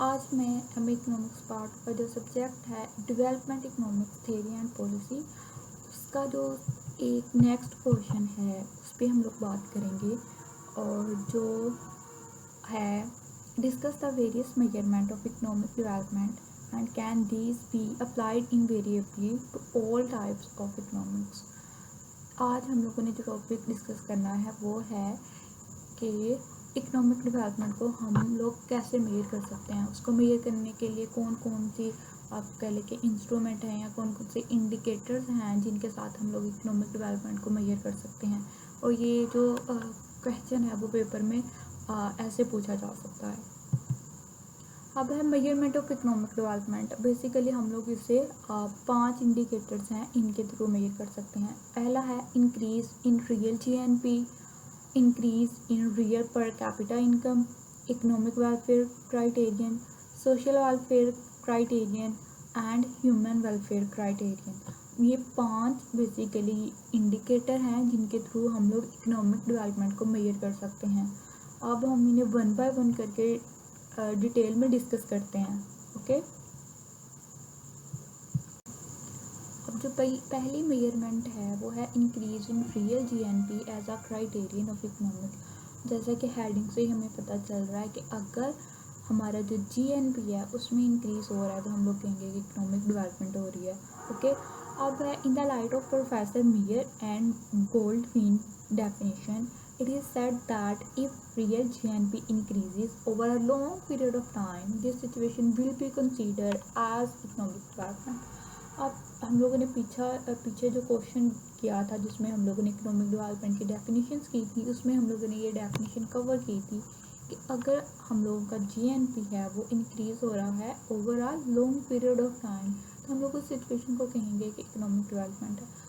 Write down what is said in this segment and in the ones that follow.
आज मैं M economics part का जो सब्जेक्ट है development economics theory and policy, उसका जो एक नेक्स्ट क्वेश्चन है उस पर हम लोग बात करेंगे। और जो है discuss the various measurement of economic development and can these be applied invariably to all types of economics. आज हम लोगों ने जो टॉपिक डिस्कस करना है वो है कि इकोनॉमिक डेवलपमेंट को हम लोग कैसे मेजर कर सकते हैं। उसको मेजर करने के लिए कौन कौन सी आप कह लें कि इंस्ट्रूमेंट हैं या कौन कौन से इंडिकेटर्स हैं जिनके साथ हम लोग इकोनॉमिक डेवलपमेंट को मेजर कर सकते हैं। और ये जो क्वेश्चन है वो पेपर में ऐसे पूछा जा सकता है। अब है measurement of economic development. Basically हम लोग इसे 5 इंडिकेटर्स हैं, इनके थ्रू मेजर कर सकते हैं। पहला है increase in real GNP, increase in real per capita income, economic welfare criterion, social welfare criterion and human welfare criterion. ये 5 बेसिकली इंडिकेटर हैं जिनके थ्रू हम लोग इकोनॉमिक डेवलपमेंट को मेजर कर सकते हैं। अब हम इन्हें वन बाय वन करके डिटेल में डिस्कस करते हैं। ओके, अब जो पहली मेजरमेंट है वो है increase in real GNP as a criterion of economic. जैसा कि हेडिंग से ही हमें पता चल रहा है कि अगर हमारा जो जीएनपी है उसमें इंक्रीज हो रहा है तो हम लोग कहेंगे कि इकोनॉमिक डेवलपमेंट हो रही है। ओके, अब है in the light of professor मीयर and Gold Wing definition, it is said that if real GNP increases over a long period of time, this situation will be considered as economic development. अब हम लोगों ने पीछे जो question किया था जिसमें हम लोगों ने इकोनॉमिक डेवलपमेंट की डेफिनेशंस की थी, उसमें हम लोगों ने ये डेफिनेशन कवर की थी कि अगर हम लोगों का जीएनपी है वो इंक्रीज हो रहा है over a long period of time तो हम लोग उस सिचुएशन को कहेंगे कि इकोनॉमिक डेवलपमेंट है।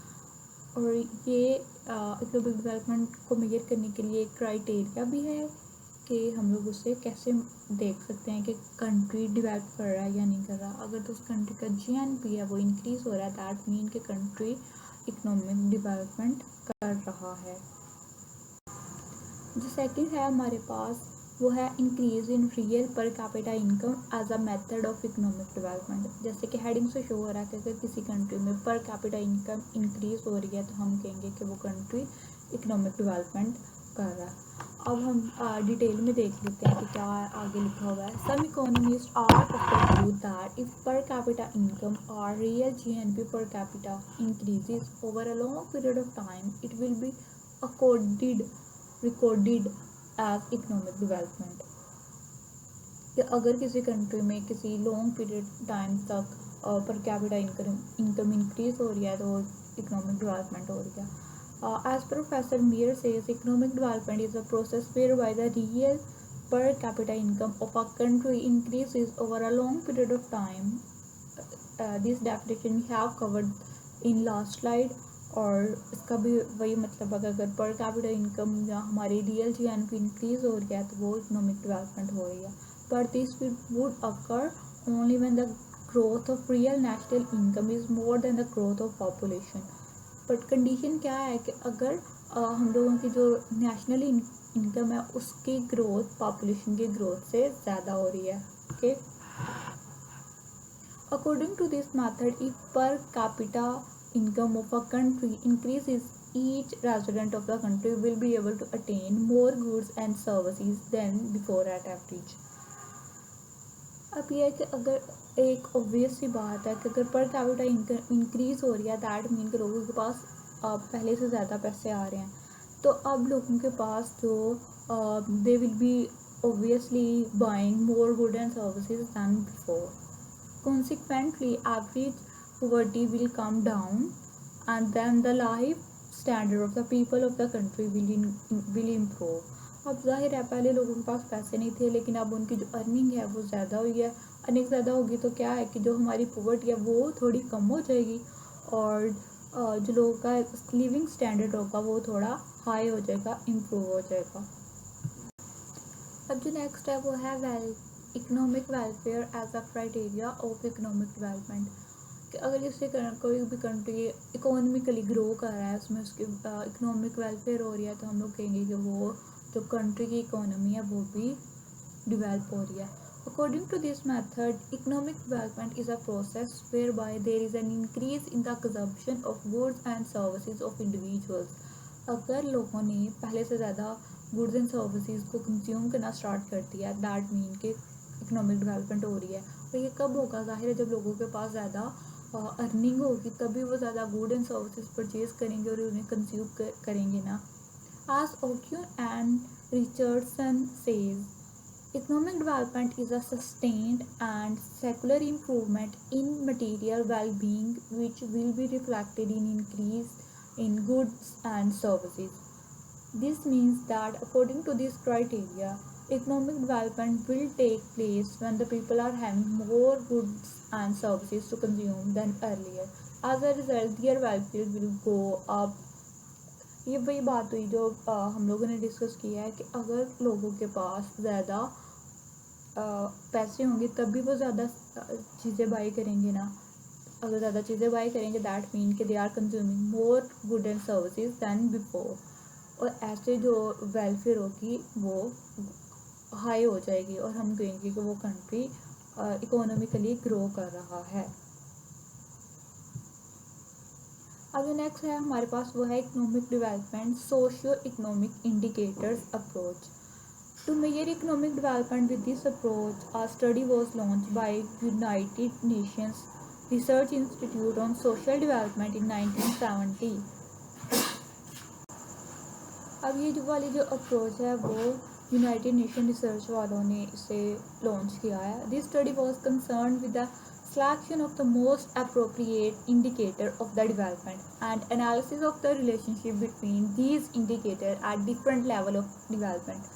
और ये इकोनॉमिक डेवलपमेंट को मेजर करने के लिए एक क्राइटेरिया भी है कि हम लोग उससे कैसे देख सकते हैं कि कंट्री डेवलप कर रहा है या नहीं कर रहा। अगर तो उस कंट्री का जीएनपी है वो इंक्रीज हो रहा है, दैट मीन कि कंट्री इकोनॉमिक डेवलपमेंट कर रहा है। जो सेकंड है हमारे पास वो है increase in real per capita income as a method of economic development. जैसे कि हेडिंग से शो हो रहा है कि अगर किसी कंट्री में पर कैपिटा इनकम इंक्रीज हो रही है तो हम कहेंगे कि वो कंट्री इकोनॉमिक डेवलपमेंट कर रहा है। अब हम डिटेल में देख लेते हैं कि क्या आगे लिखा हुआ है। Some economists are of the view that if per capita income और real GNP per capita increases over a long period of time it will be recorded as economic development. कि अगर किसी कंट्री में किसी लॉन्ग पीरियड टाइम तक पर capita income increase हो रही है तो इकोनॉमिक डेवलपमेंट हो रही है। As Professor Meier says economic development is a process whereby the real per capita income of a country increases over a long period of time. This definition we have covered in last slide. और इसका भी वही मतलब है कि अगर पर capita income या हमारी रियल जीएनपी इंक्रीज हो रही है तो वो इकोनॉमिक डेवलपमेंट हो रही है। पर this would occur only when the growth of real national income is more than the growth of population. But condition क्या है कि अगर हम लोगों की जो नेशनल इनकम है उसकी ग्रोथ पॉपुलेशन की ग्रोथ से ज़्यादा हो रही है। Okay, according to this method, if per capita income of a country increases, each resident of the country will be able to attain more goods and services than before at average. अब यह है कि अगर एक obvious सी बात है कि अगर पर कैपिटा इनकम इंक्रीज हो रही है दैट मीन कि लोगों के पास पहले से ज़्यादा पैसे आ रहे हैं, तो अब लोगों के पास जो दे will B obviously buying more goods and services than before. Consequently, average poverty will come down and then the life standard of the people of the country will improve. अब जाहिर है पहले लोगों के पास पैसे नहीं थे लेकिन अब उनकी जो अर्निंग है वो ज़्यादा हुई है। अर्निंग ज़्यादा होगी तो क्या है कि जो हमारी पॉवर्टी है वो थोड़ी कम हो जाएगी और जो लोगों का लिविंग स्टैंडर्ड होगा वो थोड़ा हाई हो जाएगा, इम्प्रूव हो जाएगा। अब जो नेक्स्ट है वो है economic welfare as a criteria of economic development. कि अगर इससे कोई भी कंट्री इकोनॉमिकली ग्रो कर रहा है उसमें उसकी इकोनॉमिक वेलफेयर हो रही है तो हम लोग कहेंगे कि वो जो कंट्री की इकोनॉमी है वो भी डेवलप हो रही है। According to this method, economic development is a process whereby there is an increase in the consumption of goods and services of individuals. अगर लोगों ने पहले से ज़्यादा गुड्स एंड सर्विसेज को कंज्यूम करना स्टार्ट कर दिया, दैट मीन कि इकोनॉमिक डेवलपमेंट हो रही है। और ये कब होगा? ज़ाहिर है जब लोगों के पास ज़्यादा अर्निंग होगी, तभी वो ज़्यादा गुड एंड सर्विसेज परचेज करेंगे और उन्हें कंज्यूम करेंगे ना। As Okun and Richardson says, economic development is a sustained and secular improvement in material well-being which will be reflected in increase in goods and services. This means that according to this criteria, economic development will take place when the people are having more goods and services to consume than earlier. As a result, their welfare will go up. ये वही बात हुई जो हम लोगों ने discuss किया है कि अगर लोगों के पास ज़्यादा पैसे होंगे तभी वो ज़्यादा चीज़ें बाई करेंगे ना। अगर ज़्यादा चीज़ें बाई करेंगे दैट मीन कि they are consuming more good and services than before, और ऐसे जो वेलफेयर होगी वो हाई हो जाएगी और हम कहेंगे कि वो कंट्री इकोनॉमिकली ग्रो कर रहा है। अब जो नेक्स्ट है हमारे पास वो है economic development socio economic indicators approach. To measure economic development with this approach a study was launched by United Nations Research Institute on Social Development in 1970। अब ये जो वाली जो अप्रोच है वो यूनाइटेड नेशन रिसर्च वालों ने इसे लॉन्च किया है। This study was concern with the selection of the most appropriate indicator of the development and analysis of the relationship between these indicators at different level of development।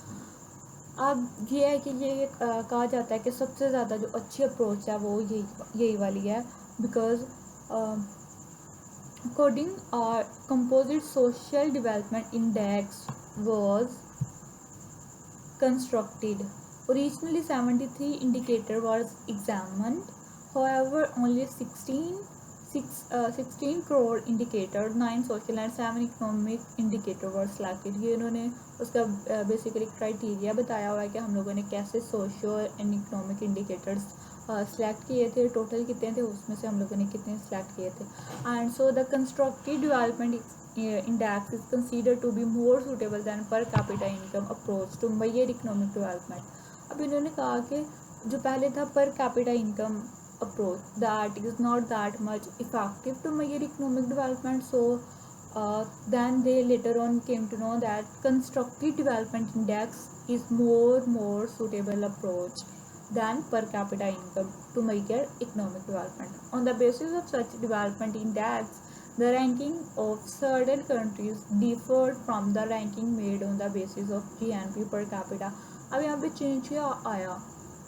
अब ये है कि ये कहा जाता है कि सबसे ज़्यादा जो अच्छी अप्रोच है वो यही वाली है, because according our composite social development index was constructed. Originally 73 indicator was examined. However, only 16 crore indicator, 9 social and 7 economic indicator were selected। ये इन्होंने उसका बेसिकली क्राइटेरिया बताया हुआ है कि हम लोगों ने कैसे socio and economic indicators select किए थे, टोटल कितने थे उसमें से हम लोगों ने कितने सेलेक्ट किए थे। And so the constructive development index is considered to be more suitable than per capita income approach to measure economic development. अब इन्होंने कहा कि जो पहले था per capita income approach, that is not that much effective to measure economic development, so then they later on came to know that constructive development index is more suitable approach than per capita income to measure economic development. On the basis of such development index, the ranking of certain countries differed from the ranking made on the basis of GNP per capita। अब यहाँ पे change क्या आया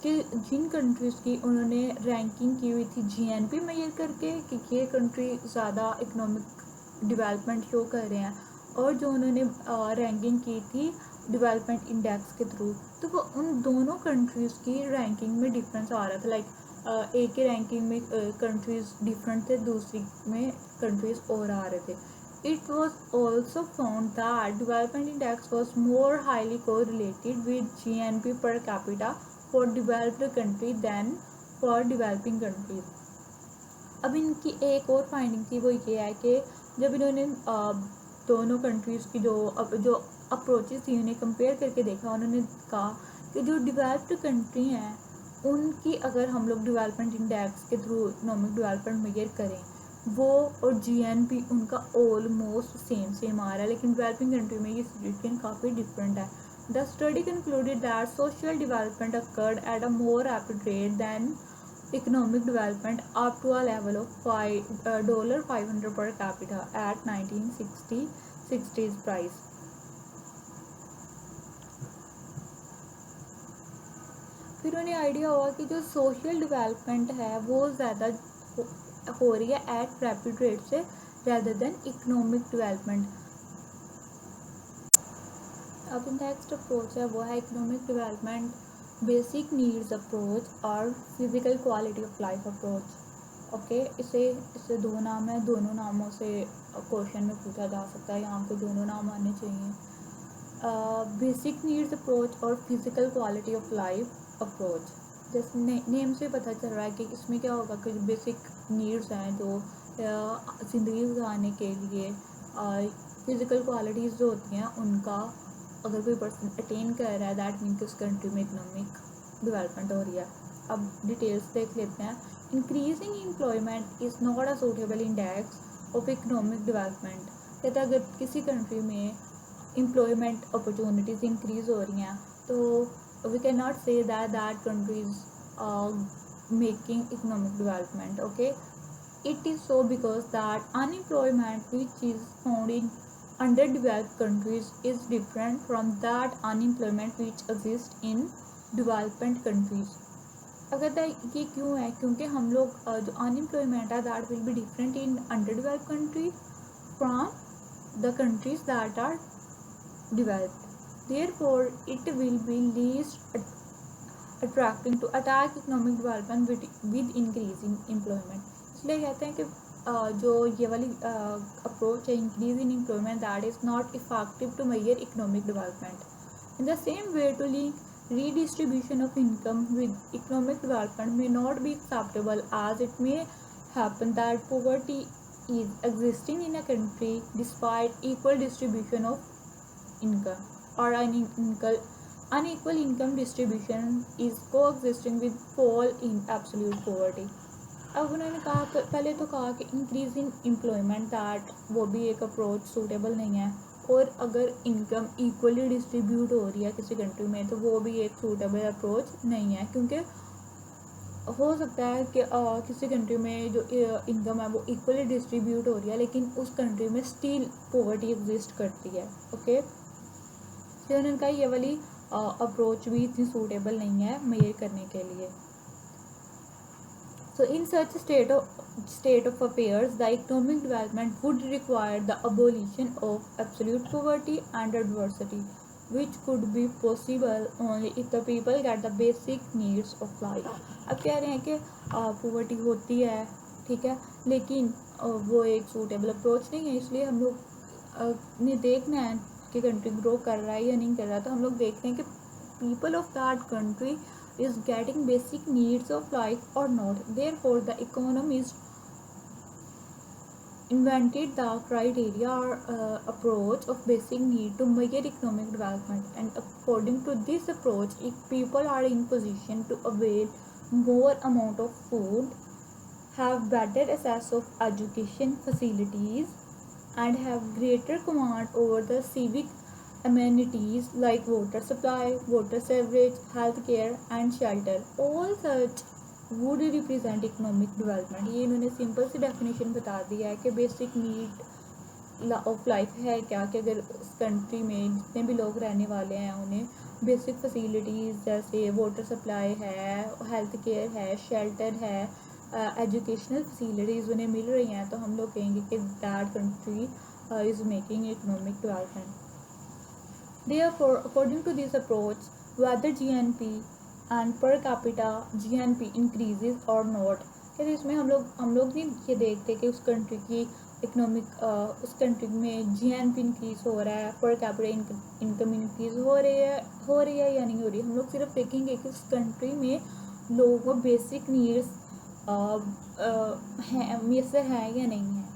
कि जिन countries की उन्होंने ranking की हुई थी जीएनपी मेजर करके कि ये कंट्री ज़्यादा इकोनॉमिक डेवलपमेंट शो कर रहे हैं, और जो उन्होंने रैंकिंग की थी डेवलपमेंट इंडेक्स के थ्रू, तो वो उन दोनों कंट्रीज़ की रैंकिंग में डिफरेंस आ रहा था। लाइक एक की रैंकिंग में कंट्रीज़ डिफरेंट थे, दूसरी में कंट्रीज़ और आ रहे थे। It was also found that development index was more highly correlated with GNP per capita for developed country than for developing countries। अब इनकी एक और फाइंडिंग थी वो ये है कि जब इन्होंने दोनों कंट्रीज़ की जो अप्रोचेस थी उन्हें कंपेयर करके देखा, उन्होंने कहा कि जो डेवलप्ड कंट्री हैं उनकी अगर हम लोग डेवलपमेंट इंडेक्स के थ्रू इकोनॉमिक डेवलपमेंट मेजर करें वो और जीएनपी उनका ऑलमोस्ट सेम आ रहा है, लेकिन डेवलपिंग कंट्री में ये सिचुएशन काफ़ी डिफरेंट है। The study concluded that social development occurred at a more rapid rate than economic development up to a level of $500 per capita at 1960s price। फिर उन्हें idea हुआ कि जो सोशल डेवलपमेंट है वो ज़्यादा हो रही है एट रैपिड रेट से rather than इकोनॉमिक डेवलपमेंट। अब नेक्स्ट अप्रोच है वो है economic development basic needs approach और physical quality of life approach. Okay, इसे दो नाम है, दोनों नामों से क्वेश्चन में पूछा जा सकता है, यहाँ पे दोनों नाम आने चाहिए। बेसिक नीड्स अप्रोच और physical quality of life approach. जैसे नेम से पता चल रहा है कि इसमें क्या होगा कि बेसिक नीड्स हैं जो ज़िंदगी गुजारने के लिए फिज़िकल क्वालिटीज़ जो होती हैं उनका अगर कोई पर्सन अटेन कर रहा है, दैट मीन कि उस कंट्री में इकोनॉमिक डेवलपमेंट हो रही है। अब डिटेल्स देख लेते हैं। Increasing employment is not a suitable index of economic development. कहते हैं अगर किसी कंट्री में एम्प्लॉयमेंट अपॉर्चुनिटीज़ इंक्रीज हो रही हैं तो we can not say that countries making economic development. Okay, it is so because that unemployment which is found in underdeveloped countries is different from that unemployment which exists in development countries। अगर ये क्यों है, क्योंकि हम लोग जो unemployment है that will be different in underdeveloped country from the countries that are developed, therefore it will be least attracting to attack economic development with increasing employment। इसलिए कहते हैं कि जो ये वाली अप्रोच है increase in employment that is not effective to measure economic development. In the same way to link redistribution of income with economic development may not be acceptable, as it may happen that poverty is existing in a country despite equal distribution of income, or unequal income distribution is coexisting with fall in absolute poverty। अब उन्होंने कहा, पहले तो कहा कि increase in employment that वो भी एक अप्रोच सूटेबल नहीं है, और अगर इनकम इक्वली डिस्ट्रीब्यूट हो रही है किसी कंट्री में तो वो भी एक सूटेबल अप्रोच नहीं है, क्योंकि हो सकता है कि किसी कंट्री में जो इनकम है वो इक्वली डिस्ट्रीब्यूट हो रही है लेकिन उस कंट्री में स्टिल पॉवर्टी एग्जिस्ट करती है। ओके, तो उन्होंने कहा ये वाली अप्रोच भी इतनी सूटेबल नहीं है मेजर करने के लिए। So in such state of affairs, the economic development would require the abolition of absolute poverty and adversity, which could be possible only if the people get the basic needs of life। अब कह रहे हैं कि poverty होती है, ठीक है, लेकिन वो एक सूटेबल अप्रोच नहीं है, इसलिए हम लोग ने देखना है कि कंट्री ग्रो कर रहा है या नहीं कर रहा। तो हम लोग देखते हैं कि people of that country is getting basic needs of life or not, therefore the economist invented the criteria or approach of basic need to measure economic development, and according to this approach if people are in position to avail more amount of food, have better access of education facilities, and have greater command over the civic amenities like water supply, water sewerage, healthcare and shelter, all such would represent economic development। ये इन्होंने simple सी definition बता दिया है कि basic need of life है क्या, कि अगर उस कंट्री में जितने भी लोग रहने वाले हैं उन्हें बेसिक फैसिलिटीज़ जैसे वाटर सप्लाई है, हेल्थ केयर है, शेल्टर है, एजुकेशनल फैसिलिटीज़ उन्हें मिल रही हैं, तो हम लोग कहेंगे कि that country is making economic development. Therefore, according to this approach, whether GNP and per capita GNP increases or not, कहते इसमें हम लोग नहीं ये देखते कि उस कंट्री की इकोनॉमिक उस कंट्री में GNP इंक्रीज हो रहा है, पर कैपिटा इनकम इंक्रीज हो रही है या नहीं हो रही। हम लोग सिर्फ देखेंगे कि उस कंट्री में लोगों को बेसिक नीड्स मैसर है या नहीं है।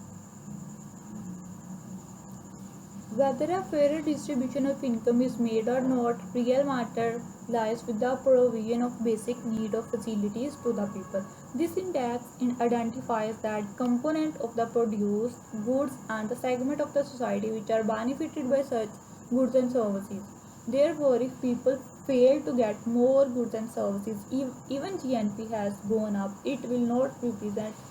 Whether a fairer distribution of income is made or not, real matter lies with the provision of basic need of facilities to the people. This index identifies that component of the produced goods and the segment of the society which are benefited by such goods and services. Therefore, if people fail to get more goods and services, even GNP has gone up, it will not represent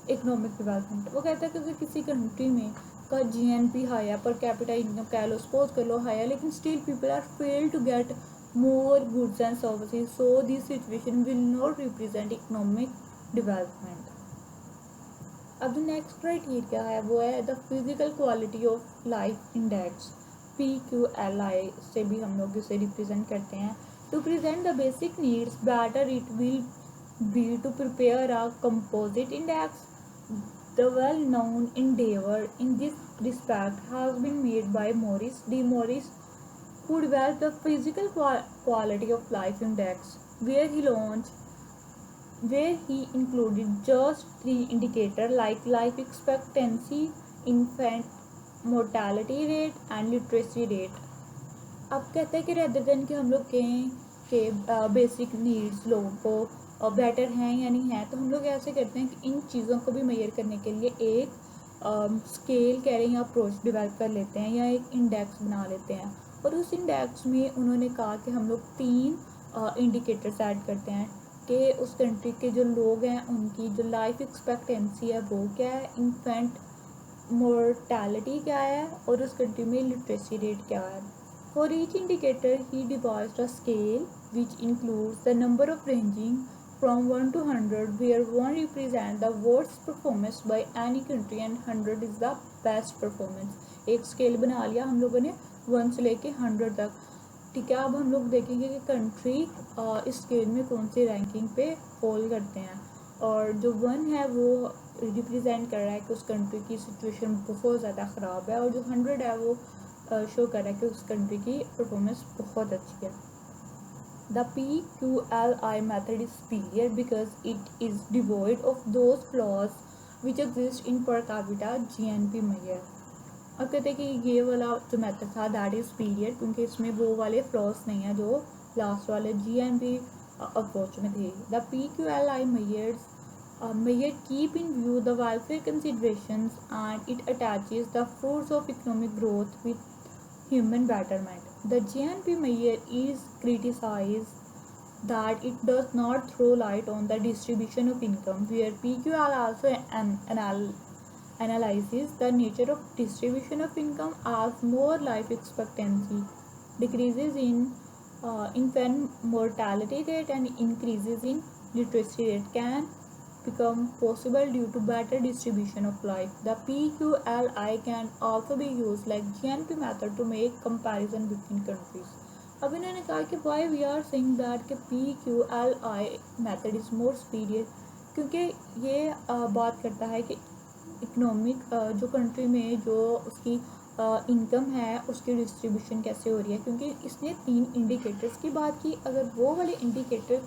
economic development। वो कहता है कि अगर किसी country में का GNP high है, पर कैपिटा इनकम कह लो, सपोज कर लो हाई है, लेकिन still people are fail to get more goods and services, so this situation will not represent economic development. अब जो नेक्स्ट क्राइटेरिया है वो है the physical quality of life index, PQLI से भी हम लोग इसे रिप्रेजेंट करते हैं। To present the basic needs better it will be to prepare a composite index। The well-known endeavor in this respect has been made by Morris D. Morris, who developed the physical quality of life index, where he launched where he included just 3 indicators like life expectancy, infant mortality rate and literacy rate. अब कहते हैं कि rather than कि हम लोग कहें कि basic needs लोगों को बेटर हैं या नहीं है, तो हम लोग ऐसे करते हैं कि इन चीज़ों को भी मेजर करने के लिए एक स्केल कह रहे हैं या अप्रोच डेवलप कर लेते हैं या एक इंडेक्स बना लेते हैं। और उस इंडेक्स में उन्होंने कहा कि हम लोग 3 इंडिकेटर्स ऐड करते हैं कि उस कंट्री के जो लोग हैं उनकी जो लाइफ एक्सपेक्टेंसी है वो क्या है, इन्फेंट मोर्टेलिटी क्या है, और उस कंट्री में लिटरेसी रेट क्या है। For each indicator, he devised a scale which includes the number of ranging from 1 to 100, where 1 represents the worst performance by any country and 100 is the best performance. एक scale बना लिया हम लोगों ने 1 से लेके 100 तक। ठीक है, अब हम लोग देखेंगे कि कंट्री इस स्केल में कौन सी रैंकिंग पे फॉल करते हैं। और जो 1 है वो रिप्रेजेंट कर रहा है कि उस कंट्री की सिचुएशन बहुत ज़्यादा ख़राब है, और जो 100 है वो शो कर रहा है कि उस कंट्री की परफॉर्मेंस बहुत अच्छी है। The PQLI method is superior because it is devoid of those flaws which exist in per capita GNP measure. अब कहते हैं कि ये वाला जो मेथड था दैट इज superior क्योंकि इसमें वो वाले फ्लॉज नहीं है जो लास्ट वाले GNP अप्रोच में थे। The PQLI measure keep in view the welfare considerations and it attaches the fruits of economic growth with human betterment. The GNP measure is criticized that it does not throw light on the distribution of income, where PQL also analyzes the nature of distribution of income as more life expectancy decreases in infant mortality rate and increases in literacy rate can become possible due to better distribution of life. The PQLI can also be used like GNP method to make comparison between countries. अब इन्होंने कहा कि why we are saying that कि PQLI method is more superior, क्योंकि ये बात करता है कि इकोनॉमिक जो कंट्री में जो उसकी इनकम है उसकी डिस्ट्रीब्यूशन कैसे हो रही है, क्योंकि इसने 3 इंडिकेटर्स की बात की। अगर वो वाले इंडिकेटर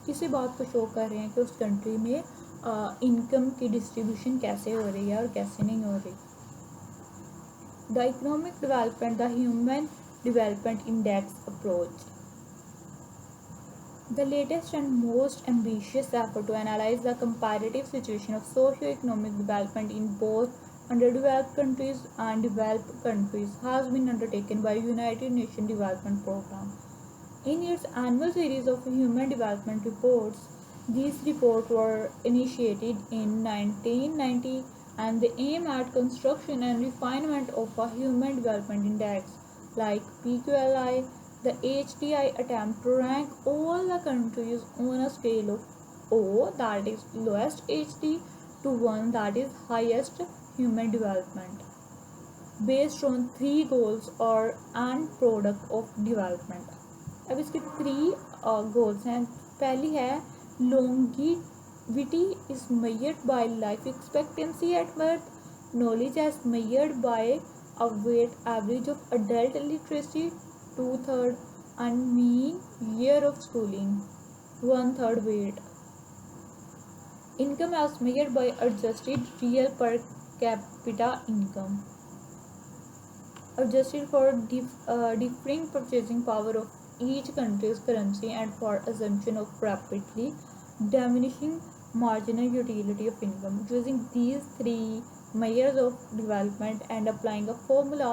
इसी बात को शो कर रहे हैं कि उस कंट्री में इनकम की डिस्ट्रीब्यूशन कैसे हो रही है और कैसे नहीं हो रही। The economic development, the human development index approach, the latest and most ambitious effort to analyze the comparative situation of socio-economic development in both underdeveloped countries and developed countries has been undertaken by United Nations Development Programme. In its annual series of human development reports, these reports were initiated in 1990 and they aim at construction and refinement of a human development index like PQLI. The HDI attempt to rank all the countries on a scale of O, that is lowest HD, to 1, that is highest human development, based on 3 goals or end product of development. अब इसके 3 goals हैं। पहली है longevity is measured by life expectancy at birth, knowledge as measured by a weight average of adult literacy 2/3 and mean year of schooling 1/3 weight. Income as measured by adjusted real per capita income, adjusted for differing purchasing power of each country's currency and for assumption of rapidly diminishing marginal utility of income. Using these 3 measures of development and applying a formula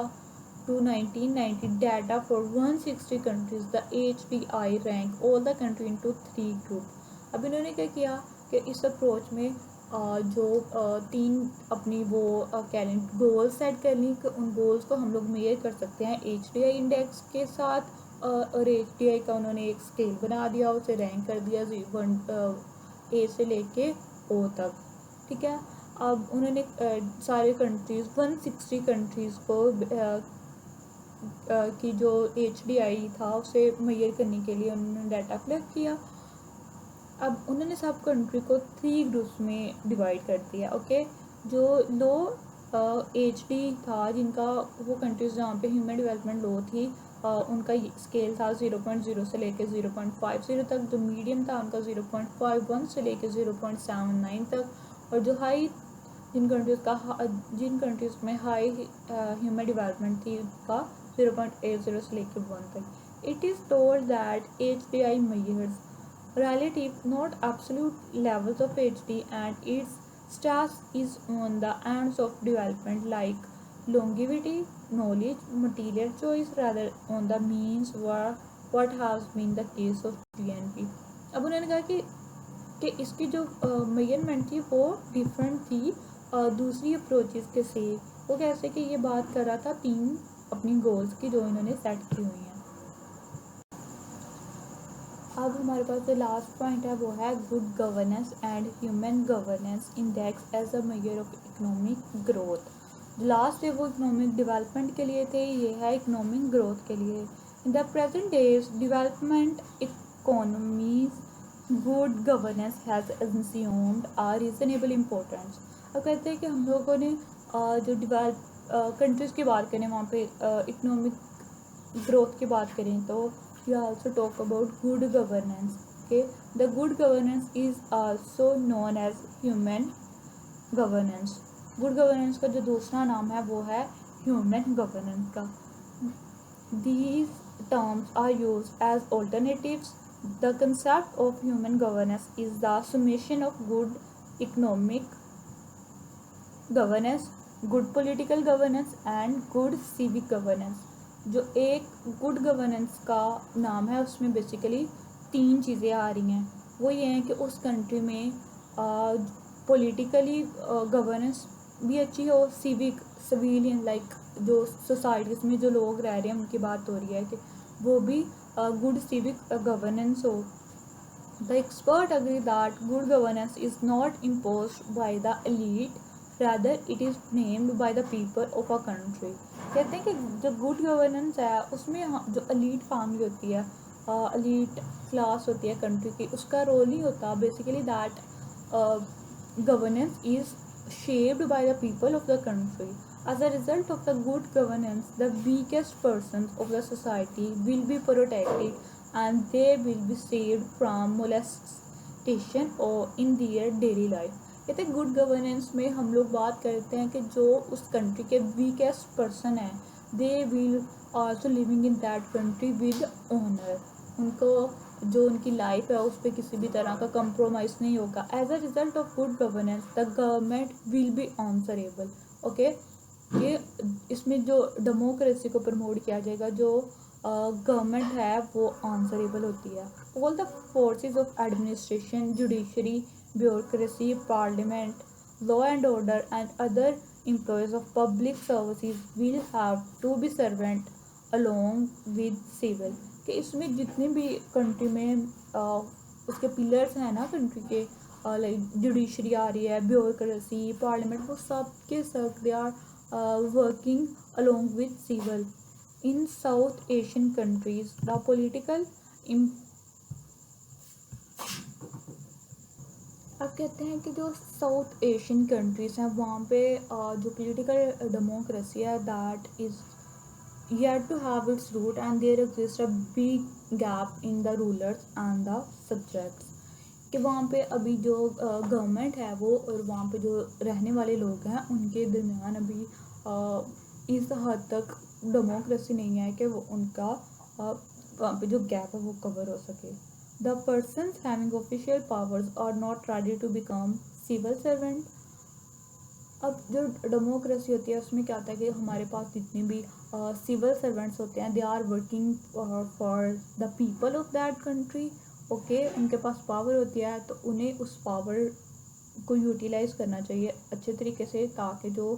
to 1990 data for 160 countries, the HDI rank all the country into 3 groups. अब इन्होंने क्या किया कि इस approach में जो 3 अपनी वो क्या लें गोल सेट कर ली कि उन गोल्स को हम लोग मेजर कर सकते हैं HDI इंडेक्स के साथ, और HDI का उन्होंने एक स्केल बना दिया, उसे रैंक कर दिया A से लेके O तक। ठीक है, अब उन्होंने सारे कंट्रीज़ 160 कंट्रीज़ को की जो HDI था उसे मेजर करने के लिए उन्होंने डाटा कलेक्ट किया। अब उन्होंने सब कंट्री को 3 ग्रुप्स में डिवाइड कर दिया। ओके, जो लो HD था जिनका वो कंट्रीज जहाँ पे ह्यूमन डेवलपमेंट लो थी उनका स्केल था 0.0 से लेके 0.50 तक, जो मीडियम था उनका 0.51 से लेके 0.79 तक, और जो हाई जिन कंट्रीज़ में हाई ह्यूमन डेवलपमेंट थी उनका 0.80 से लेके 1 तक। It is told that HDI measures relative not absolute levels of HD, and its stress is on the ends of development like longevity, knowledge, material choice rather on the means what has been the case of GNP। अब उन्होंने कहा कि इसकी जो measurement थी वो different थी दूसरी अप्रोचेस के से। वो कैसे कि ये बात कर रहा था 3 अपनी गोल्स की जो इन्होंने सेट की हुई हैं। अब हमारे पास जो लास्ट पॉइंट है वो है good governance and human governance index as a measure of economic growth. जो लास्ट है वो इकोनॉमिक डेवलपमेंट के लिए थे, ये है इकोनॉमिक ग्रोथ के लिए। In the present days development economies good governance has assumed a reasonable importance। अब कहते हैं कि हम लोगों ने जो डेवलप कंट्रीज़ की बात करें वहाँ पे इकोनॉमिक ग्रोथ की बात करें तो we also talk about good governance। Okay, the good governance is also known as human governance। good governance का जो दूसरा नाम है वो है human governance का। These terms are used as alternatives। The concept of human governance is the summation of good economic governance, good political governance and good civic governance। जो एक गुड गवर्नेंस का नाम है उसमें बेसिकली 3 चीज़ें आ रही हैं। वो ये हैं कि उस कंट्री में पॉलिटिकली गवर्नेंस भी अच्छी हो, सिविलियन लाइक जो सोसाइटीज़ में जो लोग रह रहे हैं उनकी बात हो रही है कि वो भी गुड सिविक गवर्नेंस हो। The expert agree that good governance is not imposed by the elite, rather it is named by the people of a country। कहते हैं कि जो गुड गवर्नेंस है उसमें जो एलीट फैमिली होती है, एलीट क्लास होती है कंट्री की, उसका रोल नहीं होता। Basically that governance is shaped by the people of the country. As a result of the good governance the weakest person of the society will be protected and they will be saved from molestation और in their daily life. कहते हैं good governance में हम लोग बात करते हैं कि जो उस कंट्री के वीकेस्ट पर्सन हैं they will also living in that country with honour. उनको जो उनकी लाइफ है उस पर किसी भी तरह का कंप्रोमाइज़ नहीं होगा। As a result of good governance the government will be answerable. Okay, ये इसमें जो डेमोक्रेसी को प्रमोट किया जाएगा, जो गवर्नमेंट है वो आंसरेबल होती है। All the forces of administration, judiciary, bureaucracy, parliament, law and order and other employees of public services will have to be servant along with civil। कि इसमें जितने भी कंट्री में उसके पिलर्स हैं ना कंट्री के, लाइक जुडिशरी आ रही है, ब्यूरोक्रेसी, पार्लियामेंट, वो सब के सब they are working along with civil. In South Asian countries the political अब कहते हैं कि जो साउथ एशियन कंट्रीज़ हैं वहाँ पे जो पोलिटिकल डेमोक्रेसी है that is yet to have its root and there exist a big gap in the rulers and the subjects. कि वहाँ पे अभी जो गवर्नमेंट है वो और वहाँ पे जो रहने वाले लोग हैं उनके दरमियान अभी इस हद तक डेमोक्रेसी नहीं है कि वो उनका वहाँ पे जो गैप है वो कवर हो सके। The persons having official powers are not ready to become civil servant। अब जो डेमोक्रेसी होती है उसमें क्या होता है कि हमारे पास जितने भी सिविल सर्वेंट्स होते हैं they are working for the people of that country. Okay, उनके पास पावर होती है तो उन्हें उस पावर को यूटिलाइज करना चाहिए अच्छे तरीके से ताकि जो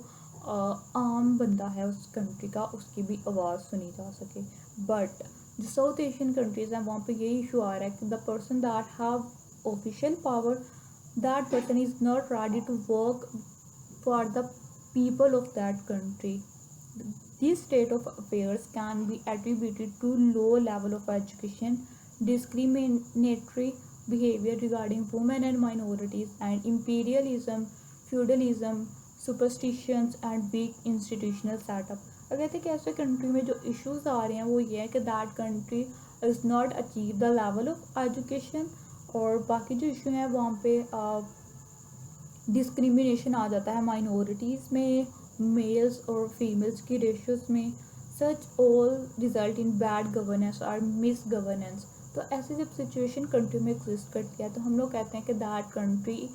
आम बंदा है उस कंट्री का उसकी भी आवाज़ सुनी जा सके। बट जो साउथ एशियन कंट्रीज़ हैं वहाँ पे यही इशू आ रहा है कि the person that have official power that person is not ready to work for the people of that country. This state of affairs can be attributed to low level of education, discriminatory behavior regarding women and minorities, and imperialism, feudalism, superstitions and weak institutional setup। और कहते हैं कि ऐसे country में जो issues आ रहे हैं वो ये है कि that country is not achieve the level of education, और बाकी जो इशू हैं वहाँ पे डिस्क्रिमिनेशन आ जाता है माइनॉरिटीज़ में, मेल्स और फीमेल्स की रेशियोज में। Such all result in bad governance और मिस गवर्नेंस। तो ऐसी जब सिचुएशन कंट्री में एग्जिस्ट करती है तो हम लोग कहते हैं कि that country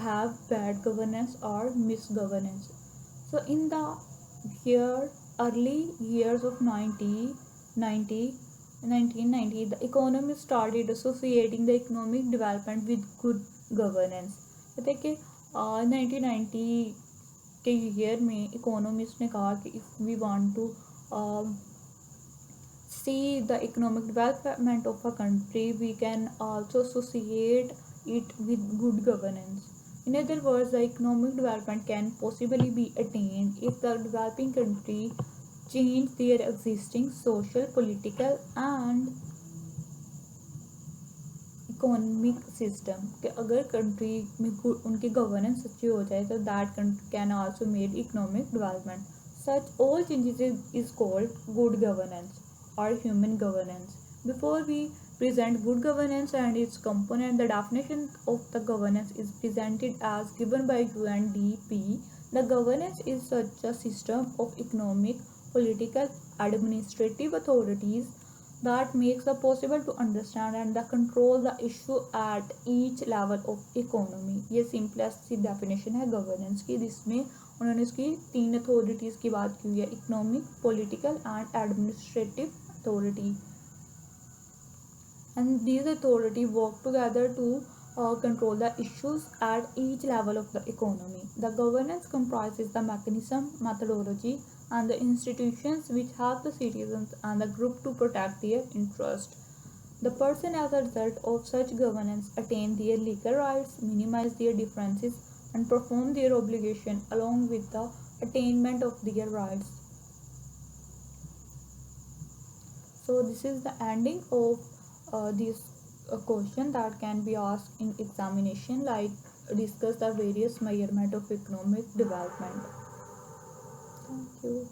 have bad governance और misgovernance. So in the year early years of 1990, the economists started associating the economic development with good governance. कहते हैं कि 1990 के ईयर में इकोनॉमिस्ट ने कहा कि if we want to see the economic development of a country, we can also associate it with good governance. In other words, the economic development can possibly be attained if the developing country change their existing social, political and economic system, कि अगर country में उनकी governance अच्छी हो जाए तो that can also made economic development. Such all changes is called good governance or human governance. Before we present good governance and its component, the definition of the governance is presented as given by UNDP. The governance is such a system of economic, political, administrative authorities that makes it possible to understand and control the issue at each level of economy. ये simplest सी definition है governance की, जिसमें उन्होंने इसकी 3 authorities की बात की हुई है: economic, political and administrative authority, and these authority work together to control the issues at each level of the economy. The governance comprises the mechanism, methodology, and the institutions which help the citizens and the group to protect their interest. The person as a result of such governance attain their legal rights, minimize their differences, and perform their obligation along with the attainment of their rights. So this is the ending of this question that can be asked in examination, like discuss the various measurement of economic development. Thank you.